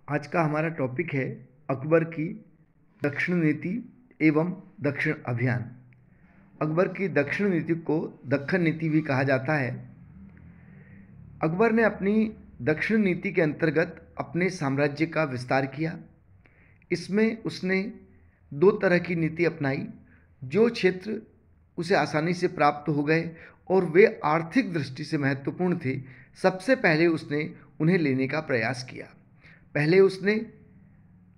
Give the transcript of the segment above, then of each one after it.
आज का हमारा टॉपिक है अकबर की दक्षिण नीति एवं दक्षिण अभियान। अकबर की दक्षिण नीति को दक्खन नीति भी कहा जाता है। अकबर ने अपनी दक्षिण नीति के अंतर्गत अपने साम्राज्य का विस्तार किया। इसमें उसने दो तरह की नीति अपनाई। जो क्षेत्र उसे आसानी से प्राप्त हो गए और वे आर्थिक दृष्टि से महत्वपूर्ण थे, सबसे पहले उसने उन्हें लेने का प्रयास किया। पहले उसने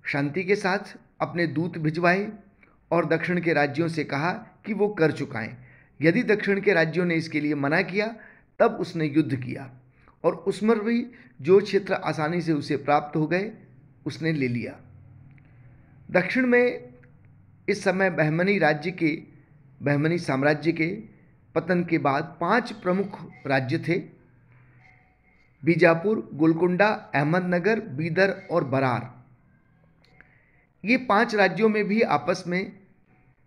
शांति के साथ अपने दूत भिजवाए और दक्षिण के राज्यों से कहा कि वो कर चुकाएं। यदि दक्षिण के राज्यों ने इसके लिए मना किया, तब उसने युद्ध किया और उसमें भी जो क्षेत्र आसानी से उसे प्राप्त हो गए उसने ले लिया। दक्षिण में इस समय बहमनी साम्राज्य के पतन के बाद 5 प्रमुख राज्य थे: बीजापुर, गोलकुंडा, अहमदनगर, बीदर और बरार। ये 5 राज्यों में भी आपस में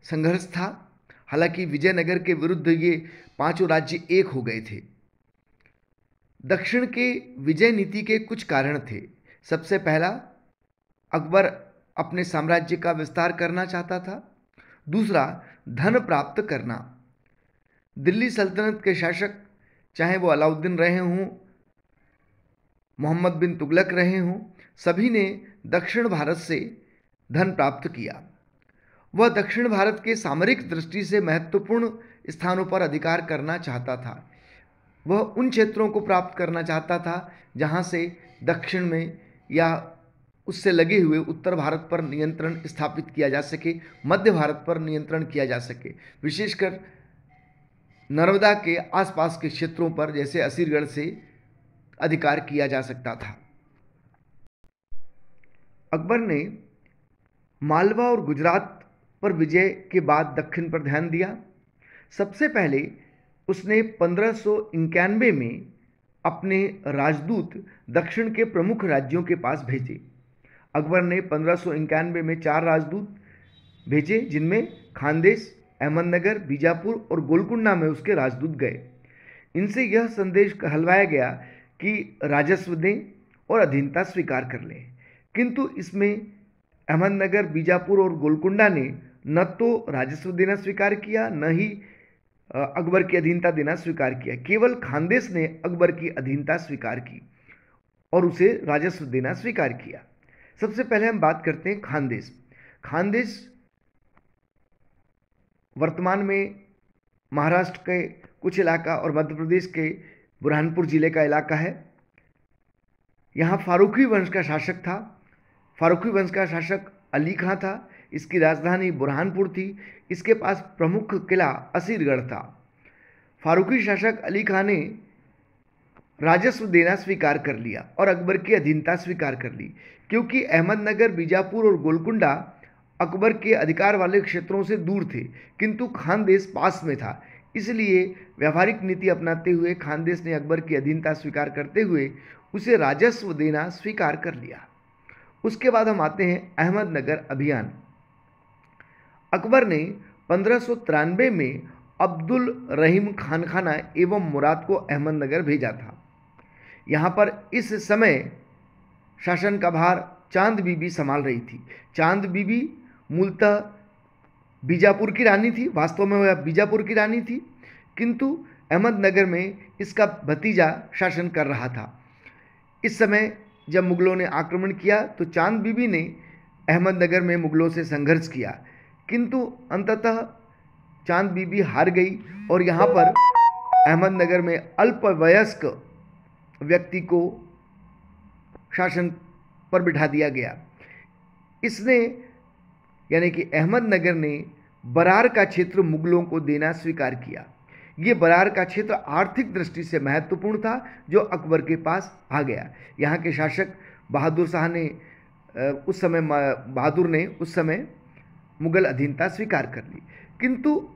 संघर्ष था। हालांकि विजयनगर के विरुद्ध ये पांचों राज्य एक हो गए थे। दक्षिण के विजय नीति के कुछ कारण थे। सबसे पहला, अकबर अपने साम्राज्य का विस्तार करना चाहता था। दूसरा, धन प्राप्त करना। दिल्ली सल्तनत के शासक, चाहे वो अलाउद्दीन रहे हों, मोहम्मद बिन तुगलक रहे हों, सभी ने दक्षिण भारत से धन प्राप्त किया। वह दक्षिण भारत के सामरिक दृष्टि से महत्वपूर्ण स्थानों पर अधिकार करना चाहता था। वह उन क्षेत्रों को प्राप्त करना चाहता था जहां से दक्षिण में या उससे लगे हुए उत्तर भारत पर नियंत्रण स्थापित किया जा सके, मध्य भारत पर नियंत्रण किया जा सके। विशेषकर नर्मदा के आसपास के क्षेत्रों पर, जैसे असीरगढ़ से अधिकार किया जा सकता था। अकबर ने मालवा और गुजरात पर विजय के बाद दक्षिण पर ध्यान दिया। सबसे पहले उसने 1591 में अपने राजदूत दक्षिण के प्रमुख राज्यों के पास भेजे। अकबर ने 1591 में 4 राजदूत भेजे, जिनमें खानदेश, अहमदनगर, बीजापुर और गोलकुंडा में उसके राजदूत गए। इनसे यह संदेश कहलवाया गया कि राजस्व दें और अधीनता स्वीकार कर लें। किंतु इसमें अहमदनगर, बीजापुर और गोलकुंडा ने न तो राजस्व देना स्वीकार किया, न ही अकबर की अधीनता देना स्वीकार किया। केवल खानदेश ने अकबर की अधीनता स्वीकार की और उसे राजस्व देना स्वीकार किया। सबसे पहले हम बात करते हैं खानदेश। खानदेश वर्तमान में महाराष्ट्र के कुछ इलाका और मध्य प्रदेश के बुरहानपुर जिले का इलाका है। यहाँ फारूकी वंश का शासक था। फारूकी वंश का शासक अली खां था। इसकी राजधानी बुरहानपुर थी। इसके पास प्रमुख किला असीरगढ़ था। फारूकी शासक अली खां ने राजस्व देना स्वीकार कर लिया और अकबर की अधीनता स्वीकार कर ली। क्योंकि अहमदनगर, बीजापुर और गोलकुंडा अकबर के अधिकार वाले क्षेत्रों से दूर थे, किंतु खानदेश पास में था। इसलिए व्यावहारिक नीति अपनाते हुए खानदेश ने अकबर की अधीनता स्वीकार करते हुए उसे राजस्व देना स्वीकार कर लिया। उसके बाद हम आते हैं अहमदनगर अभियान। अकबर ने 1593 में अब्दुल रहीम खानखाना एवं मुराद को अहमदनगर भेजा था। यहाँ पर इस समय शासन का भार चांद बीबी संभाल रही थी। चांद बीबी मूलतः बीजापुर की रानी थी। वास्तव में वह बीजापुर की रानी थी, किंतु अहमदनगर में इसका भतीजा शासन कर रहा था। इस समय जब मुगलों ने आक्रमण किया तो चांद बीबी ने अहमदनगर में मुगलों से संघर्ष किया, किंतु अंततः चांद बीबी हार गई और यहाँ पर अहमदनगर में अल्पवयस्क व्यक्ति को शासन पर बिठा दिया गया। इसने यानी कि अहमदनगर ने बरार का क्षेत्र मुगलों को देना स्वीकार किया। ये बरार का क्षेत्र आर्थिक दृष्टि से महत्वपूर्ण था, जो अकबर के पास आ गया। यहाँ के शासक बहादुर ने उस समय मुगल अधीनता स्वीकार कर ली। किंतु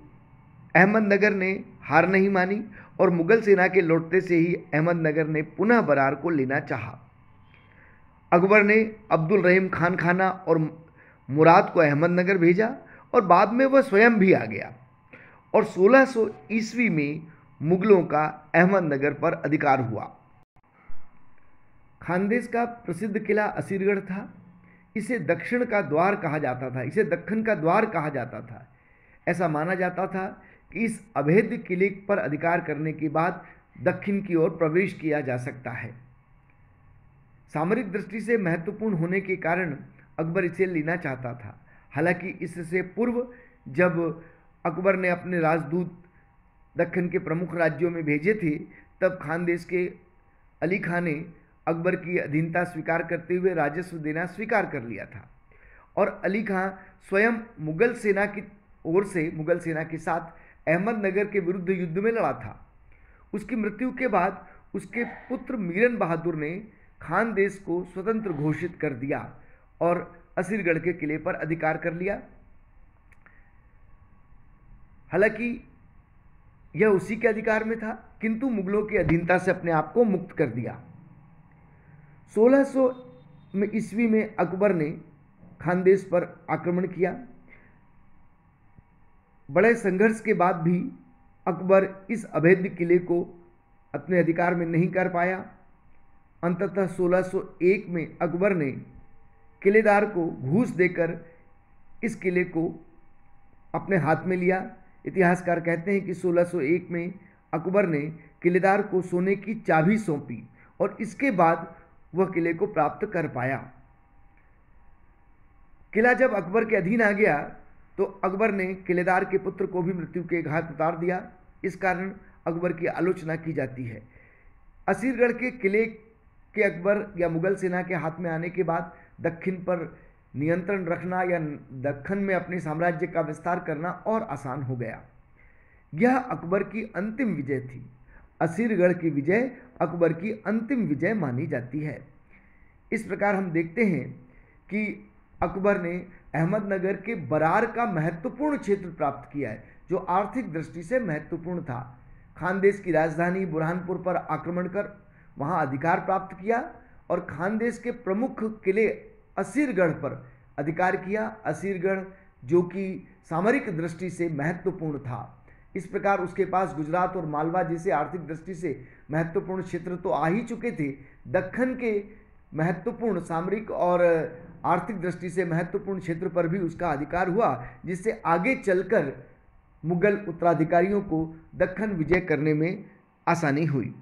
अहमदनगर ने हार नहीं मानी और मुगल सेना के लौटते से ही अहमदनगर ने पुनः बरार को लेना चाहा। अकबर ने अब्दुल रहीम खानखाना और मुराद को अहमदनगर भेजा और बाद में वह स्वयं भी आ गया और 1600 ईस्वी में मुगलों का अहमदनगर पर अधिकार हुआ। खानदेश का प्रसिद्ध किला असीरगढ़ था। इसे दक्षिण का द्वार कहा जाता था, इसे दक्खन का द्वार कहा जाता था। ऐसा माना जाता था कि इस अभेद्य किले पर अधिकार करने के बाद दक्षिण की ओर प्रवेश किया जा सकता है। सामरिक दृष्टि से महत्वपूर्ण होने के कारण अकबर इसे लेना चाहता था। हालांकि इससे पूर्व जब अकबर ने अपने राजदूत दक्खन के प्रमुख राज्यों में भेजे थे, तब खानदेश के अली खां ने अकबर की अधीनता स्वीकार करते हुए राजस्व देना स्वीकार कर लिया था और अली खां स्वयं मुगल सेना की ओर से मुगल सेना के साथ अहमदनगर के विरुद्ध युद्ध में लड़ा था। उसकी मृत्यु के बाद उसके पुत्र मीरन बहादुर ने खानदेश को स्वतंत्र घोषित कर दिया और असीरगढ़ के किले पर अधिकार कर लिया। हालांकि यह उसी के अधिकार में था, किंतु मुगलों की अधीनता से अपने आप को मुक्त कर दिया। 1600 ईस्वी में अकबर ने खानदेश पर आक्रमण किया। बड़े संघर्ष के बाद भी अकबर इस अभेद्य किले को अपने अधिकार में नहीं कर पाया। अंततः 1601 में अकबर ने किलेदार को घूस देकर इस किले को अपने हाथ में लिया। इतिहासकार कहते हैं कि 1601 में अकबर ने किलेदार को सोने की चाबी सौंपी और इसके बाद वह किले को प्राप्त कर पाया। किला जब अकबर के अधीन आ गया तो अकबर ने किलेदार के पुत्र को भी मृत्यु के घाट उतार दिया। इस कारण अकबर की आलोचना की जाती है। असीरगढ़ के किले के अकबर या मुगल सेना के हाथ में आने के बाद दक्षिण पर नियंत्रण रखना या दक्खन में अपने साम्राज्य का विस्तार करना और आसान हो गया। यह अकबर की अंतिम विजय थी। असीरगढ़ की विजय अकबर की अंतिम विजय मानी जाती है। इस प्रकार हम देखते हैं कि अकबर ने अहमदनगर के बरार का महत्वपूर्ण क्षेत्र प्राप्त किया है, जो आर्थिक दृष्टि से महत्वपूर्ण था। खानदेश की राजधानी बुरहानपुर पर आक्रमण कर वहां अधिकार प्राप्त किया और खानदेश के प्रमुख किले असीरगढ़ पर अधिकार किया। असीरगढ़ जो कि सामरिक दृष्टि से महत्वपूर्ण था। इस प्रकार उसके पास गुजरात और मालवा जैसे आर्थिक दृष्टि से महत्वपूर्ण क्षेत्र तो आ ही चुके थे। दक्खन के महत्वपूर्ण सामरिक और आर्थिक दृष्टि से महत्वपूर्ण क्षेत्र पर भी उसका अधिकार हुआ, जिससे आगे चलकर मुगल उत्तराधिकारियों को दक्खन विजय करने में आसानी हुई।